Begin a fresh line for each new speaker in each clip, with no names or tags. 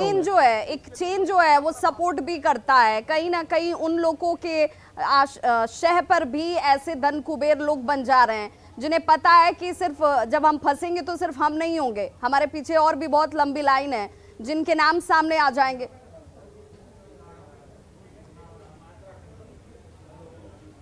एक चेन जो है वो सपोर्ट भी करता है कहीं ना कहीं उन लोगों के शह पर भी ऐसे धन कुबेर लोग बन जा रहे हैं जिन्हें पता है कि सिर्फ जब हम फंसेंगे तो सिर्फ हम नहीं होंगे, हमारे पीछे और भी बहुत लंबी लाइन है जिनके नाम सामने आ जाएंगे।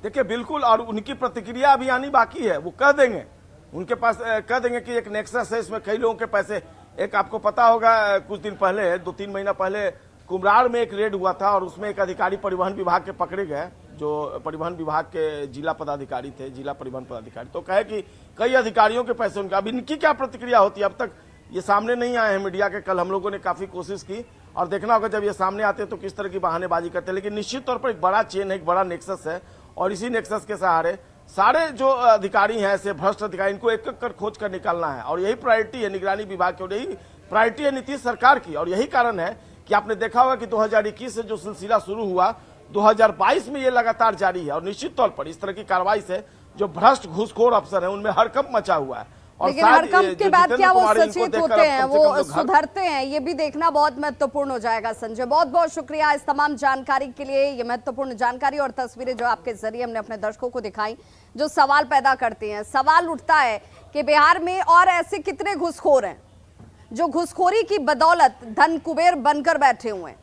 देखिए बिल्कुल, और उनकी प्रतिक्रिया अभी आनी बाकी है। वो कह देंगे, उनके पास कह देंगे कि एक नेक्सस है, इसमें कई लोगों के पैसे। एक आपको पता होगा कुछ दिन पहले 2-3 महीना पहले कुम्हरार में एक रेड हुआ था और उसमें एक अधिकारी परिवहन विभाग के पकड़े गए, जो परिवहन विभाग के जिला पदाधिकारी थे, जिला परिवहन पदाधिकारी। तो कहे कि कई अधिकारियों के पैसे उनके। अब इनकी क्या प्रतिक्रिया होती है, अब तक ये सामने नहीं आए हैं मीडिया के। कल हम लोगों ने काफी कोशिश की और देखना होगा जब ये सामने आते हैं तो किस तरह की बहानेबाजी करते हैं। लेकिन निश्चित तौर पर एक बड़ा चेन है, एक बड़ा नेक्सस है और इसी नेक्सस के सहारे सारे जो अधिकारी हैं, ऐसे भ्रष्ट अधिकारी, इनको एक एक कर खोज कर निकालना है। और यही प्रायोरिटी है निगरानी विभाग की और यही प्रायोरिटी है नीतीश सरकार की। और यही कारण है कि आपने देखा होगा कि 2021 से जो सिलसिला शुरू हुआ 2022 में ये लगातार जारी है। और निश्चित तौर पर इस तरह की कार्रवाई से जो भ्रष्ट घूसखोर अफसर है उनमें हड़कंप मचा हुआ है।
लेकिन हड़कंप के बाद क्या वो सचेत होते हैं, वो सुधरते हैं, ये भी देखना बहुत महत्वपूर्ण हो जाएगा। संजय, बहुत बहुत शुक्रिया इस तमाम जानकारी के लिए। ये महत्वपूर्ण जानकारी और तस्वीरें जो आपके जरिए हमने अपने दर्शकों को दिखाई, जो सवाल पैदा करती हैं। सवाल उठता है कि बिहार में और ऐसे कितने घुसखोर हैं जो घुसखोरी की बदौलत धन कुबेर बनकर बैठे हुए हैं।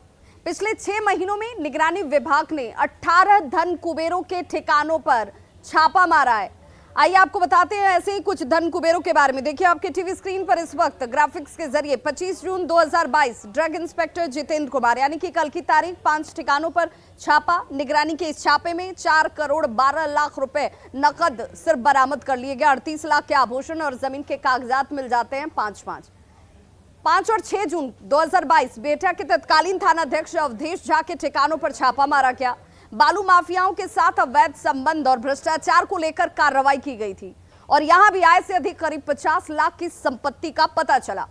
पिछले 6 महीनों में निगरानी विभाग ने 18 धन कुबेरों के ठिकानों पर छापा मारा है। आइए आपको बताते हैं ऐसे ही कुछ धन कुबेरों के बारे में। देखिए आपके टीवी स्क्रीन पर इस वक्त ग्राफिक्स के जरिए 25 जून 2022 ड्रग इंस्पेक्टर जितेंद्र कुमार यानी कि कल की तारीख 5 ठिकानों पर छापा। निगरानी के इस छापे में 4 करोड़ 12 लाख रुपए नकद सिर्फ बरामद कर लिए गए। 38 लाख के आभूषण और जमीन के कागजात मिल जाते हैं 5 और 6 जून 2022 बेटा के तत्कालीन थानाध्यक्ष अवधेश झा के ठिकानों पर छापा मारा गया। बालू माफियाओं के साथ अवैध संबंध और भ्रष्टाचार को लेकर कार्रवाई की गई थी और यहां भी आय से अधिक करीब 50 लाख की संपत्ति का पता चला।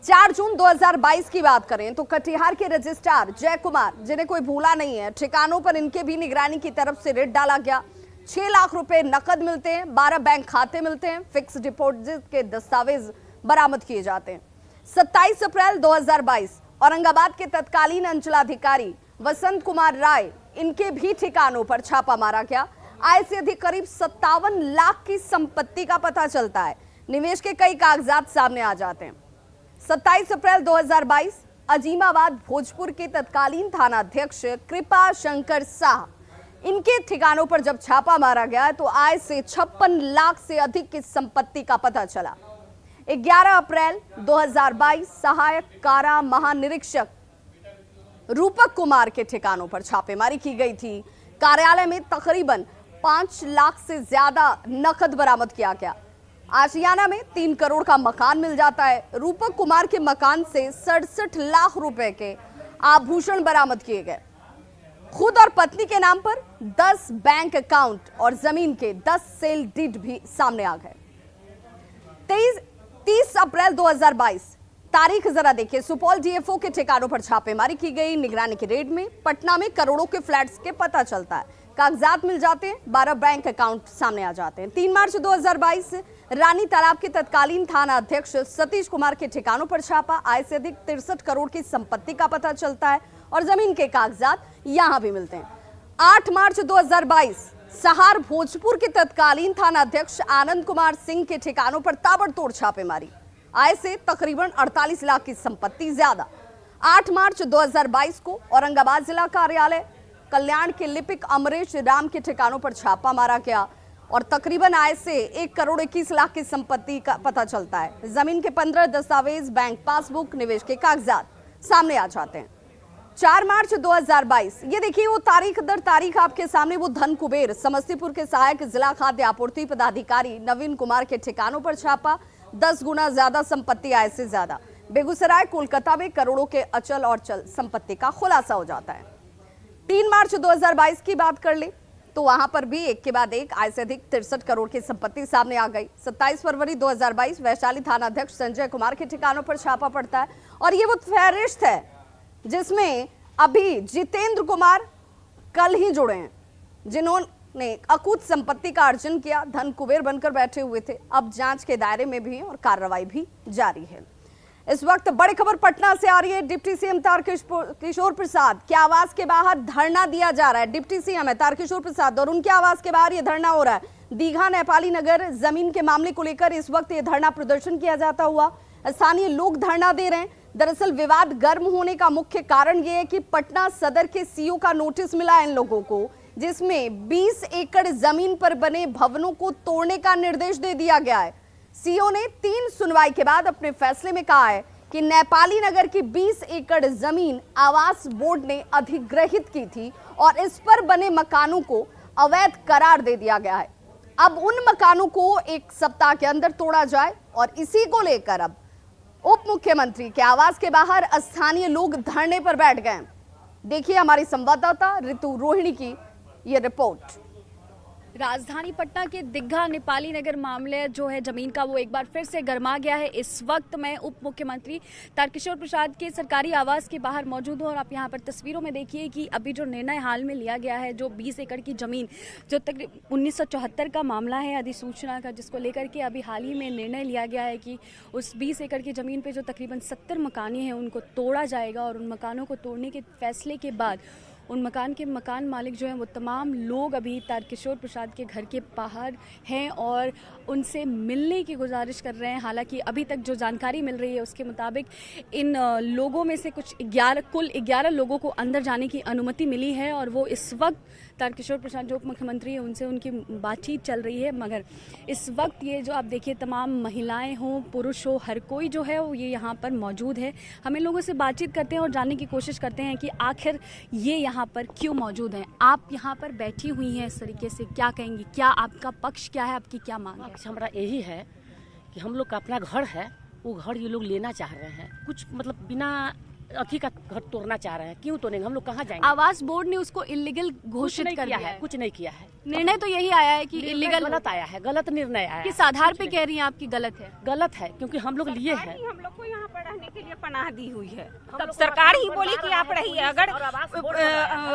4 जून 2022 की बात करें तो कटिहार के रजिस्ट्रार जय कुमार, जिन्हें कोई भूला नहीं है, ठिकानों पर इनके भी निगरानी की तरफ से रेड डाला गया। 6 लाख रुपए नकद मिलते हैं, 12 बैंक खाते मिलते हैं, फिक्स डिपॉजिट के दस्तावेज बरामद किए जाते हैं। 27 अप्रैल 2022 औरंगाबाद के तत्कालीन अंचलाधिकारी वसंत कुमार राय, इनके भी ठिकानों पर छापा मारा गया। आय से अधिक करीब 57 लाख की संपत्ति का पता चलता है। निवेश के कई कागजात सामने आ जाते हैं। 27 अप्रैल 2022 अजीमाबाद भोजपुर के तत्कालीन थानाध्यक्ष कृपा शंकर शाह, इनके ठिकानों पर जब छापा मारा गया तो आय से 56 लाख से अधिक की संपत्ति का पता चला। 11 अप्रैल 2022 सहायक कारा महानिरीक्षक रूपक कुमार के ठिकानों पर छापेमारी की गई थी। कार्यालय में तकरीबन 5 लाख से ज्यादा नकद बरामद किया गया। आशियाना में 3 करोड़ का मकान मिल जाता है। रूपक कुमार के मकान से 67 लाख रुपए के आभूषण बरामद किए गए। खुद और पत्नी के नाम पर 10 बैंक अकाउंट और जमीन के 10 सेल डीड भी सामने आ गए। 30 अप्रैल 2022 तारीख जरा देखिए, सुपौल डीएफओ के ठिकानों पर छापेमारी की गई। निगरानी की रेड में पटना में करोड़ों के फ्लैट्स के पता चलता है, कागजात मिल जाते हैं, 12 बैंक अकाउंट सामने आ जाते हैं। 3 मार्च 2022 रानी तालाब के तत्कालीन थाना अध्यक्ष सतीश कुमार के ठिकानों पर छापा। आय से अधिक 63 करोड़ की संपत्ति का पता चलता है और जमीन के कागजात यहां भी मिलते हैं। 8 मार्च 2022 सहार भोजपुर के तत्कालीन थाना अध्यक्ष आनंद कुमार सिंह के ठिकानों पर ताबड़तोड़ छापेमारी। आय से तकरीबन 48 लाख की संपत्ति ज्यादा। 8 मार्च 2022 को औरंगाबाद जिला कार्यालय कल्याण के लिपिक अमरेश राम के ठिकानों पर छापा मारा गया और तकरीबन आय से 1 करोड़ 21 लाख की संपत्ति का पता चलता है। जमीन के 15 दस्तावेज, बैंक पासबुक, निवेश के कागजात सामने आ जाते हैं। 4 मार्च 2022 ये देखिए, वो तारीख दर तारीख आपके सामने, वो धन कुबेर समस्तीपुर के सहायक जिला खाद्य आपूर्ति पदाधिकारी नवीन कुमार के ठिकानों पर छापा। 10 गुना ज्यादा संपत्ति, आय से ज्यादा। बेगूसराय, कोलकाता में करोड़ों के अचल और चल संपत्ति का खुलासा हो जाता है। 3 मार्च 2022 की बात कर ले तो वहां पर भी एक के बाद एक आय से अधिक 63 करोड़ की संपत्ति सामने आ गई। 27 फरवरी 2022 वैशाली थाना अध्यक्ष संजय कुमार के ठिकानों पर छापा पड़ता है और ये वो फहरिस्त है जिसमें अभी जितेंद्र कुमार कल ही जुड़े हैं, जिन्होंने अकूत संपत्ति का अर्जन किया, धन कुबेर बनकर बैठे हुए थे। अब जांच के दायरे में भी और कार्रवाई भी जारी है। इस वक्त बड़ी खबर पटना से आ रही है। डिप्टी सीएम तारकिशोर प्रसाद के आवास के बाहर धरना दिया जा रहा है। डिप्टी सीएम है तारकिशोर प्रसाद और उनके आवास के बाहर ये धरना हो रहा है। दीघा नेपाली नगर जमीन के मामले को लेकर इस वक्त ये धरना प्रदर्शन किया जाता हुआ स्थानीय लोग धरना दे रहे हैं। दरअसल विवाद गर्म होने का मुख्य कारण ये है कि पटना सदर के सीओ का नोटिस मिला है इन लोगों को, जिसमें 20 एकड़ जमीन पर बने भवनों को तोड़ने का निर्देश दे दिया गया है। सीओ ने 3 सुनवाई के बाद अपने फैसले में कहा है कि नेपाली नगर की 20 एकड़ जमीन आवास बोर्ड ने अधिग्रहित की थी और इस पर बने मकानों को अवैध करार दे दिया गया है। अब उन मकानों को 1 सप्ताह के अंदर तोड़ा जाए और इसी को लेकर अब उप मुख्यमंत्री के आवास के बाहर स्थानीय लोग धरने पर बैठ गए। देखिए हमारी संवाददाता ऋतु रोहिणी की ये रिपोर्ट।
राजधानी पटना के दीघा नेपाली नगर मामले जो है जमीन का वो एक बार फिर से गर्मा गया है। इस वक्त मैं उप मुख्यमंत्री तारकिशोर प्रसाद के सरकारी आवास के बाहर मौजूद हूँ और आप यहाँ पर तस्वीरों में देखिए कि अभी जो निर्णय हाल में लिया गया है, जो 20 एकड़ की जमीन जो तकरीबन 1974 का मामला है अधिसूचना का, जिसको लेकर के अभी हाल ही में निर्णय लिया गया है कि उस 20 एकड़ की जमीन पर जो तकरीबन 70 मकानें हैं उनको तोड़ा जाएगा और उन मकानों को तोड़ने के फैसले के बाद उन मकान के मकान मालिक जो हैं वो तमाम लोग अभी तारकिशोर प्रसाद के घर के बाहर हैं और उनसे मिलने की गुजारिश कर रहे हैं। हालांकि अभी तक जो जानकारी मिल रही है उसके मुताबिक इन लोगों में से कुल 11 लोगों को अंदर जाने की अनुमति मिली है और वो इस वक्त तारकिशोर प्रसाद जो उप मुख्यमंत्री हैं उनसे उनकी बातचीत चल रही है। मगर इस वक्त ये जो आप देखिए तमाम महिलाएं हों पुरुष हो हर कोई जो है वो ये यहाँ पर मौजूद है। हम इन लोगों से बातचीत करते हैं और जानने की कोशिश करते हैं कि आखिर ये यहाँ पर क्यों मौजूद हैं। आप यहाँ पर बैठी हुई हैं इस तरीके से, क्या कहेंगी, क्या आपका पक्ष क्या है, आपकी क्या मांग है?
पक्ष हमारा यही है कि हम लोग का अपना घर है, वो घर ये लोग लेना चाह रहे हैं। कुछ मतलब बिना अथी का घर तोड़ना चाह रहे हैं। क्यों तोड़ेंगे? हम लोग कहाँ जाएंगे?
आवास बोर्ड ने उसको इलीगल घोषित कर दिया है।
कुछ नहीं किया है।
निर्णय तो यही आया है कि इलीगल
गलत आया है, गलत निर्णय आया है।
किस आधार पे कह रही हैं आपकी गलत है?
गलत है क्योंकि हम लोग लिए हैं।
हम लोग को यहाँ पर रहने के लिए पनाह दी हुई है। तब सरकार ही बोली कि आप रहिए। अगर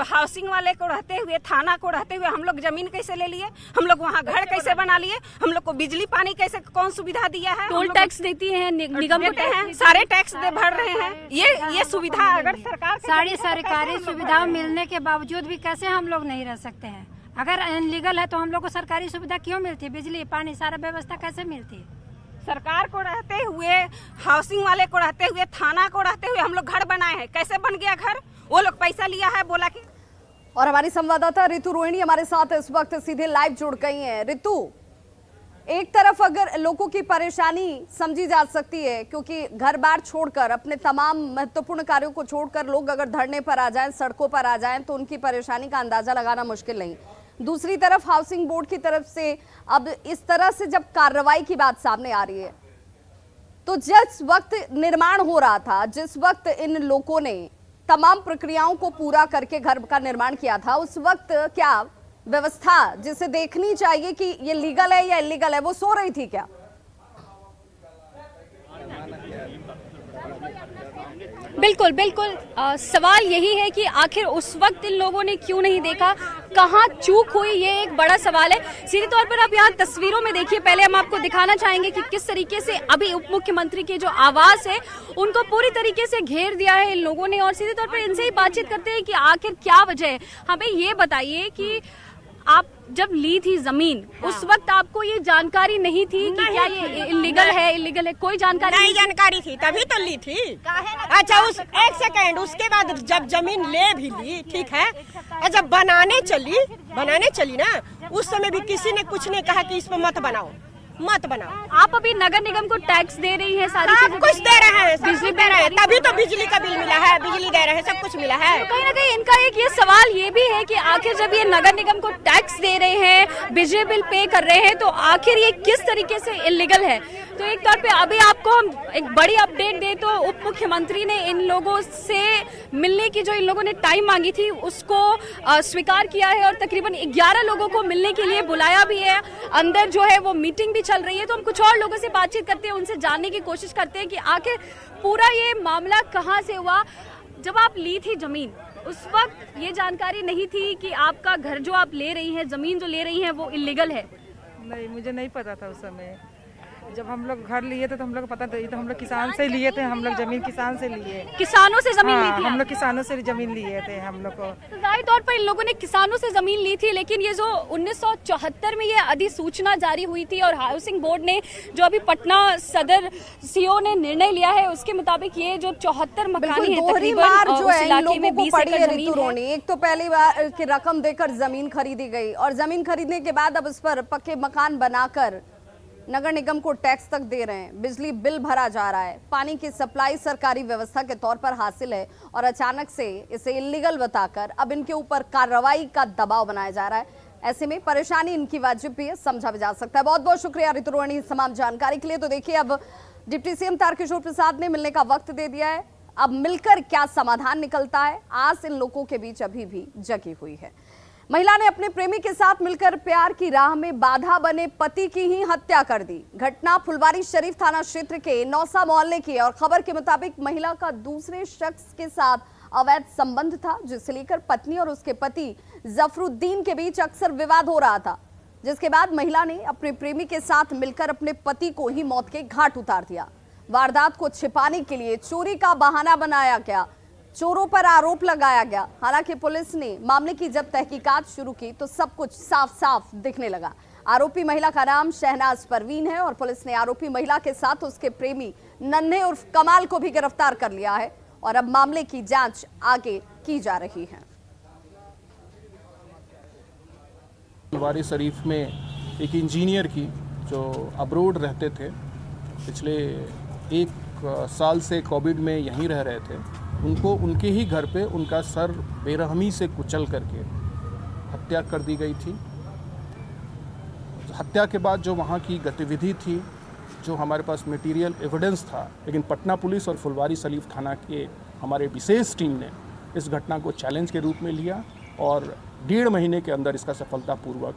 हाउसिंग वाले को रहते हुए, थाना को रहते हुए हम लोग जमीन कैसे ले लिए? हम लोग वहाँ घर कैसे बना लिए? हम लोग को बिजली पानी कैसे कौन सुविधा दिया है?
टोल टैक्स देती है निगम
देते हैं, सारे टैक्स भर रहे हैं। ये सुविधा अगर सरकार
सारी सरकारी सुविधा मिलने के बावजूद भी कैसे हम लोग नहीं रह सकते हैं? अगर अनलीगल है तो हम लोग को सरकारी सुविधा क्यों मिलती है? बिजली पानी सारा व्यवस्था कैसे मिलती है?
सरकार को रहते हुए, हाउसिंग वाले को रहते हुए, थाना को रहते हुए हम लोग घर बनाए हैं। कैसे बन गया घर? वो लोग पैसा लिया है, बोला कि।
और हमारी संवाददाता ऋतु रोहिणी हमारे साथ इस वक्त सीधे लाइव जुड़ गई हैं। ऋतु, एक तरफ अगर लोगों की परेशानी समझी जा सकती है क्योंकि घर बार छोड़कर अपने तमाम महत्वपूर्ण कार्यों को छोड़कर लोग अगर धरने पर आ जाएं, सड़कों पर आ जाएं तो उनकी परेशानी का अंदाजा लगाना मुश्किल नहीं। दूसरी तरफ हाउसिंग बोर्ड की तरफ से अब इस तरह से जब कार्रवाई की बात सामने आ रही है तो जिस वक्त निर्माण हो रहा था, जिस वक्त इन लोगों ने तमाम प्रक्रियाओं को पूरा करके घर का निर्माण किया था, उस वक्त क्या व्यवस्था जिसे देखनी चाहिए कि ये लीगल है या इलीगल है वो सो रही थी क्या?
बिल्कुल बिल्कुल सवाल यही है कि आखिर उस वक्त इन लोगों ने क्यों नहीं देखा, कहाँ चूक हुई, ये एक बड़ा सवाल है। सीधे तौर पर आप यहाँ तस्वीरों में देखिए। पहले हम आपको दिखाना चाहेंगे कि किस तरीके से अभी उप मुख्यमंत्री के जो आवास है उनको पूरी तरीके से घेर दिया है इन लोगों ने और सीधे तौर पर इनसे ही बातचीत करते हैं कि आखिर क्या वजह है। हमें ये बताइए कि आप जब ली थी जमीन उस वक्त आपको ये जानकारी नहीं थी कि क्या ये इलीगल है, कोई जानकारी
नहीं? जानकारी थी तभी तो ली थी। अच्छा एक सेकंड, उसके बाद जब जमीन ले भी ली, ठीक है, और जब बनाने चली ना, उस समय भी किसी ने कुछ नहीं कहा कि इस पर मत बनाओ।
आप अभी नगर निगम को टैक्स दे रही हैं, सारी चीजें
कुछ दे रहे हैं, बिजली दे रहे हैं, तभी तो बिजली का बिल मिला है, बिजली दे रहे हैं, सब कुछ मिला है।
तो कहीं ना कहीं इनका एक ये सवाल ये भी है कि आखिर जब ये नगर निगम को टैक्स दे रहे हैं, बिजली बिल पे कर रहे हैं, तो आखिर ये किस तरीके से इलीगल है? तो एक तौर पे अभी आपको हम एक बड़ी अपडेट दे तो उप मुख्यमंत्री ने इन लोगों से मिलने की जो इन लोगों ने टाइम मांगी थी उसको स्वीकार किया है और तकरीबन 11 लोगों को मिलने के लिए बुलाया भी है। अंदर जो है वो मीटिंग भी चल रही है। तो हम कुछ और लोगों से बातचीत करते हैं, उनसे जानने की कोशिश करते हैं कि आखिर पूरा ये मामला कहाँ से हुआ। जब आप ली थी जमीन उस वक्त ये जानकारी नहीं थी कि आपका घर जो आप ले रही हैं, जमीन जो ले रही हैं वो इलीगल है?
नहीं, मुझे नहीं पता था उस समय। जब हम लोग घर लिए थे तो हम लोग को पता था, तो हम लोग किसान से लिए थे, हम लोग जमीन किसान से लिए।
किसानों से जमीन ली थी
हम लोग किसानों से जमीन लिए थे हम लोग को।
तो जाहिर तौर पर इन लोगों ने किसानों से जमीन ली थी, लेकिन ये जो 1974 में ये अधिसूचना जारी हुई थी और हाउसिंग बोर्ड ने जो अभी पटना सदर सीओ ने निर्णय लिया है उसके मुताबिक ये जो 74 मकाने हैं तकरीबन
जो
उस
है इन
इलाके में
लोगों को
20
पड़ी है
एकड़ जमीन
ऋतु
है।
रोनी। एक तो पहली बार की रकम देकर जमीन खरीदी गई और जमीन खरीदने के बाद अब उस पर पक्के मकान बनाकर नगर निगम को टैक्स तक दे रहे हैं, बिजली बिल भरा जा रहा है, पानी की सप्लाई सरकारी व्यवस्था के तौर पर हासिल है और अचानक से इसे इलीगल बताकर अब इनके ऊपर कार्रवाई का दबाव बनाया जा रहा है। ऐसे में परेशानी इनकी वाजिब भी है, समझा भी जा सकता है। बहुत बहुत शुक्रिया ऋतु रोहिणी तमाम जानकारी के लिए। तो देखिए अब डिप्टी सीएम तारकिशोर प्रसाद ने मिलने का वक्त दे दिया है, अब मिलकर क्या समाधान निकलता है, आस इन लोगों के बीच अभी भी जगी हुई है। महिला ने अपने प्रेमी के साथ मिलकर प्यार की राह में बाधा बने पति की ही हत्या कर दी। घटना फुलवारी शरीफ थाना क्षेत्र के नौसा मोहल्ले की है और खबर के मुताबिक महिला का दूसरे शख्स के साथ अवैध संबंध था, जिसे लेकर पत्नी और उसके पति जफरुद्दीन के बीच अक्सर विवाद हो रहा था, जिसके बाद महिला ने अपने प्रेमी के साथ मिलकर अपने पति को ही मौत के घाट उतार दिया। वारदात को छिपाने के लिए चोरी का बहाना बनाया गया, चोरों पर आरोप लगाया गया। हालांकि पुलिस ने मामले की जब तहकीकात शुरू की तो सब कुछ साफ साफ दिखने लगा। आरोपी महिला का नाम शहनाज परवीन है और पुलिस ने आरोपी महिला के साथ उसके प्रेमी नन्हे उर्फ कमाल को भी गिरफ्तार कर लिया है और अब मामले की जांच आगे की जा रही है।
फुलवारी शरीफ में एक इंजीनियर की जो अब्रोड रहते थे, पिछले 1 साल से कोविड में यहीं रह रहे थे, उनको उनके ही घर पे उनका सर बेरहमी से कुचल करके हत्या कर दी गई थी। हत्या के बाद जो वहाँ की गतिविधि थी, जो हमारे पास मटेरियल एविडेंस था, लेकिन पटना पुलिस और फुलवारी शरीफ थाना के हमारे विशेष टीम ने इस घटना को चैलेंज के रूप में लिया और 1.5 महीने के अंदर इसका सफलतापूर्वक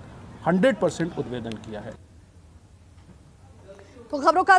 100% उद्भेदन किया है।
तो खबरों का